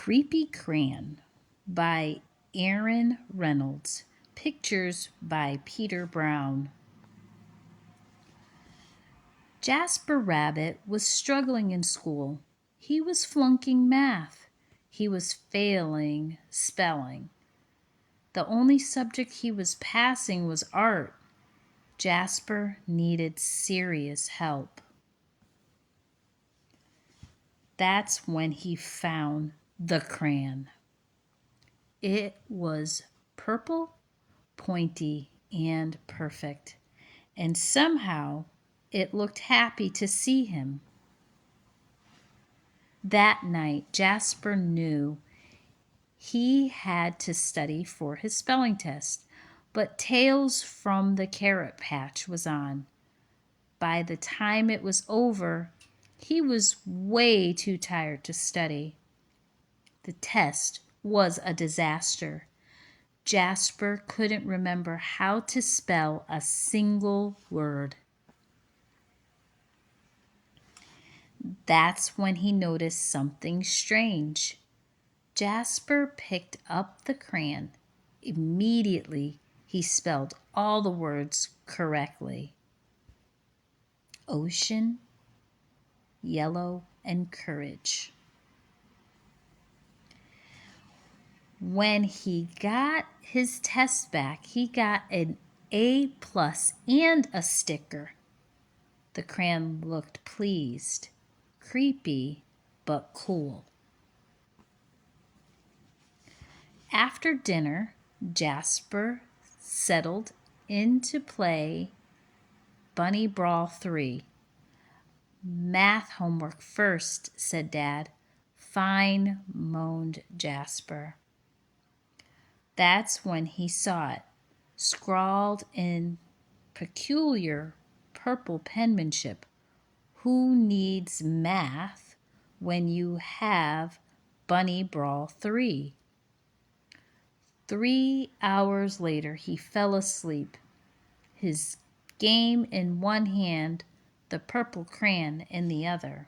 Creepy Crayon by Reynolds. Pictures by Peter Brown. Jasper Rabbit was struggling in school. He was flunking math. He was failing spelling. The only subject he was passing was art. Jasper needed serious help. That's when he found the crayon. It was purple, pointy, and perfect, and somehow it looked happy to see him. That night, Jasper knew he had to study for his spelling test, but Tales from the Carrot Patch was on. By the time it was over, he was way too tired to study. The test was a disaster. Jasper couldn't remember how to spell a single word. That's when he noticed something strange. Jasper picked up the crayon. Immediately, he spelled all the words correctly. Ocean, yellow, and courage. When he got his test back, he got an A+ and a sticker. The crayon looked pleased, creepy, but cool. After dinner, Jasper settled in to play Bunny Brawl 3. Math homework first, said Dad. Fine, moaned Jasper. That's when he saw it, scrawled in peculiar purple penmanship. Who needs math when you have Bunny Brawl 3? 3 hours later, he fell asleep, his game in one hand, the purple crayon in the other.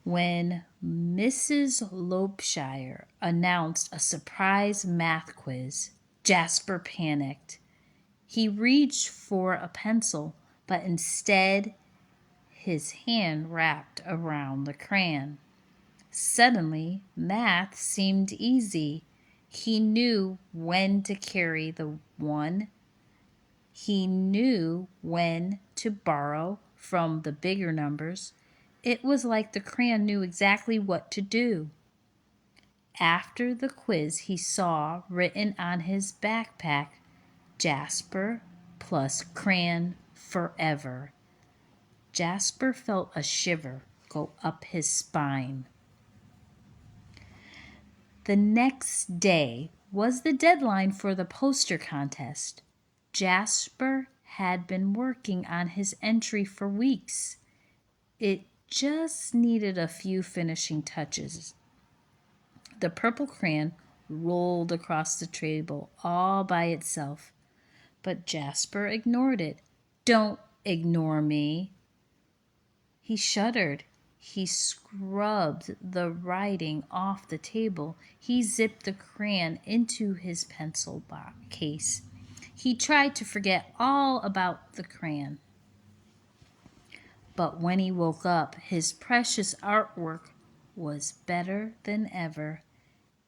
When Mrs. Lopeshire announced a surprise math quiz, Jasper panicked. He reached for a pencil, but instead his hand wrapped around the crayon. Suddenly, math seemed easy. He knew when to carry the 1. He knew when to borrow from the bigger numbers. It was like the crayon knew exactly what to do. After the quiz, he saw written on his backpack, Jasper plus crayon forever. Jasper felt a shiver go up his spine. The next day was the deadline for the poster contest. Jasper had been working on his entry for weeks. It just needed a few finishing touches. The purple crayon rolled across the table all by itself, but Jasper ignored it. Don't ignore me. He shuddered. He scrubbed the writing off the table. He zipped the crayon into his pencil case. He tried to forget all about the crayon. But when he woke up, his precious artwork was better than ever.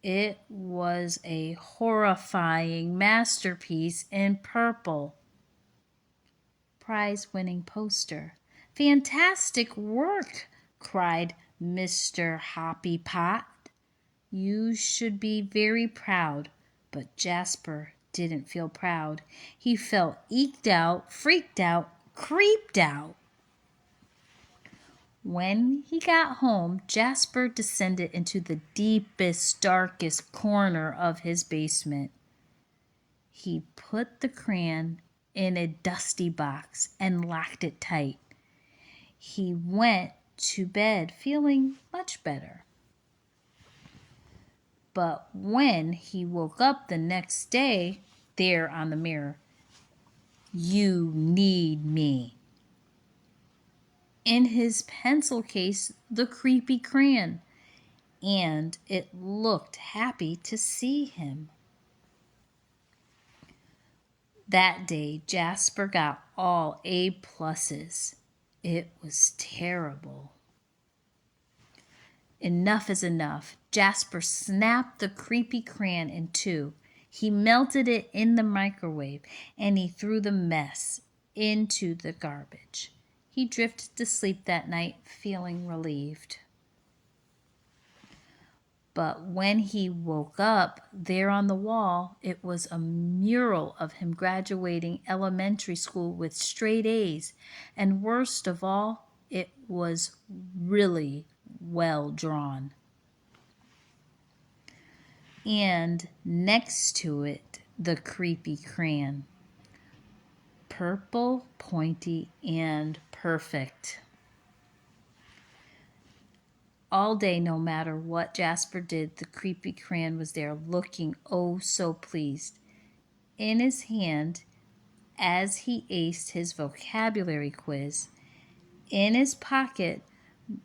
It was a horrifying masterpiece in purple. Prize-winning poster. Fantastic work, cried Mr. Hoppy Pot. You should be very proud, but Jasper didn't feel proud. He felt eked out, freaked out, creeped out. When he got home, Jasper descended into the deepest, darkest corner of his basement. He put the crayon in a dusty box and locked it tight. He went to bed feeling much better. But when he woke up the next day, there on the mirror, "You need me." in his pencil case the creepy crayon, and it looked happy to see him. That day, Jasper got all A pluses. It was terrible. Enough is enough. Jasper snapped the creepy crayon in two. He melted it in the microwave, and he threw the mess into the garbage. He drifted to sleep that night, feeling relieved. But when he woke up, there on the wall, it was a mural of him graduating elementary school with straight A's. And worst of all, it was really well drawn. And next to it, the creepy crayon. Purple, pointy, and perfect. All day, no matter what Jasper did, the creepy crayon was there, looking oh so pleased. In his hand, as he aced his vocabulary quiz, in his pocket,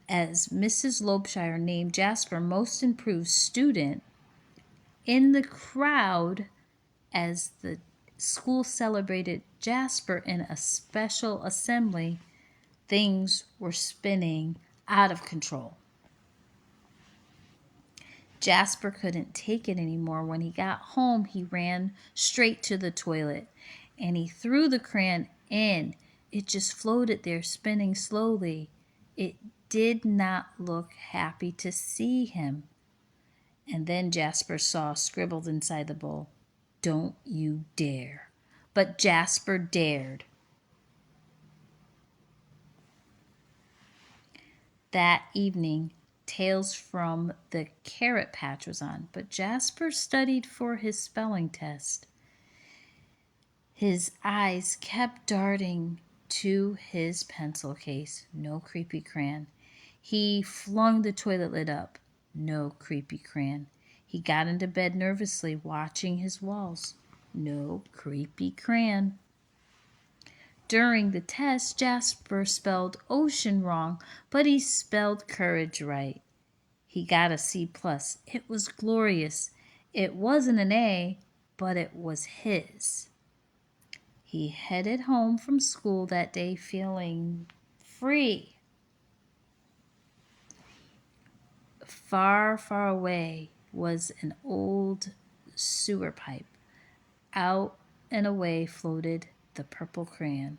as Mrs. Lopeshire named Jasper Most Improved Student, in the crowd, as the school celebrated Jasper in a special assembly, things were spinning out of control. Jasper couldn't take it anymore. When he got home, he ran straight to the toilet and he threw the crayon in. It just floated there, spinning slowly. It did not look happy to see him. And then Jasper saw scribbled inside the bowl, "Don't you dare." But Jasper dared. That evening, Tales from the Carrot Patch was on, but Jasper studied for his spelling test. His eyes kept darting to his pencil case. No creepy crayon. He flung the toilet lid up. No creepy crayon. He got into bed nervously, watching his walls. No creepy crayon. During the test, Jasper spelled ocean wrong, but he spelled courage right. He got a C+. It was glorious. It wasn't an A, but it was his. He headed home from school that day feeling free. Far, far away was an old sewer pipe. Out and away floated the purple crayon.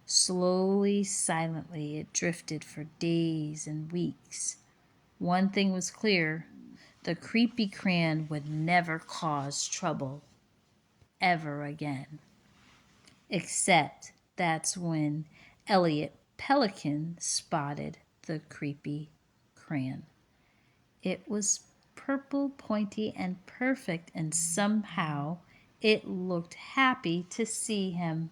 Slowly, silently, it drifted for days and weeks. One thing was clear: the creepy crayon would never cause trouble ever again. Except that's when Elliot Pelican spotted the creepy crayon. It was purple, pointy, and perfect, and somehow it looked happy to see him.